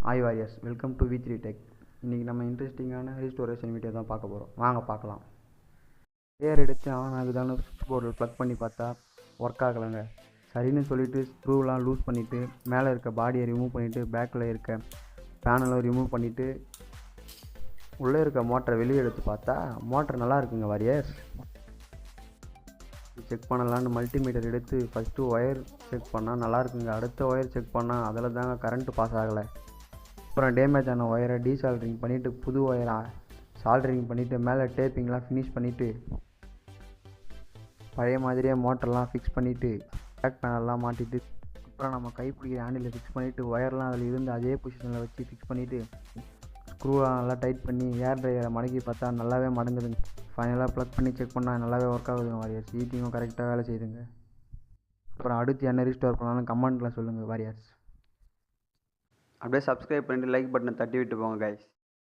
Hi warriors, welcome to வி3 tech. இன்றைக்கி நம்ம இன்ட்ரெஸ்டிங்கான ரீஸ்டோரேஷன் வீடியோ தான் பார்க்க போகிறோம். வாங்க பார்க்கலாம். ஏர் எடுத்து ஆன் ஆகுதான்னு சுவிட்ச் போர்டில் ப்ளக் பண்ணி பார்த்தா ஒர்க் ஆகலைங்க. சரின்னு சொல்லிவிட்டு ஸ்க்ரூலாம் லூஸ் பண்ணிவிட்டு மேலே இருக்க பாடியை ரிமூவ் பண்ணிவிட்டு பேக்கில் இருக்க பேனலை ரிமூவ் பண்ணிவிட்டு உள்ளே இருக்க மோட்டரை வெளியே எடுத்து பார்த்தா மோட்டர் நல்லா இருக்குங்க வாரியர்ஸ். செக் பண்ணலான்னு மல்டிமீட்டர் எடுத்து ஃபஸ்ட்டு ஒயர் செக் பண்ணால் நல்லா இருக்குங்க. அடுத்த ஒயர் செக் பண்ணால் அதில் தாங்க கரண்ட்டு பாஸ் ஆகலை. அப்புறம் டேமேஜ் ஆன ஒயரை டீசால்ட்ரிங் பண்ணிவிட்டு புது ஒயரை சால்ட்ரிங் பண்ணிவிட்டு மேலே டேப்பிங்லாம் ஃபினிஷ் பண்ணிவிட்டு பழைய மாதிரியே மோட்டர்லாம் ஃபிக்ஸ் பண்ணிவிட்டு பேக் பேனல்லாம் மாட்டிட்டு அப்புறம் நம்ம கைப்பிடிக்கிற ஹேண்டில் ஃபிக்ஸ் பண்ணிவிட்டு ஒயர்லாம் அதில் இருந்து அதே பொசிஷனில் வச்சு ஃபிக்ஸ் பண்ணிவிட்டு ஸ்க்ரூலாம் நல்லா டைட் பண்ணி ஏர் ட்ரையரை மடக்கி பார்த்தா நல்லாவே மடங்குதுங்க. ஃபைனலாக ப்ளக் பண்ணி செக் பண்ணால் நல்லாவே ஒர்க் ஆகுதுங்க வாரியர்ஸ். ஹீட்டிங்கும் கரெக்டாக வேலை செய்யுதுங்க. அப்புறம் அடுத்து என்ன ரீஸ்டோர் பண்ணாலும் கமெண்ட்டில் சொல்லுங்கள் வாரியர்ஸ். அப்படியே சப்ஸ்கிரைப் பண்ணிட்டு லைக் பட்டனை தட்டி விட்டு போங்க கைஸ்.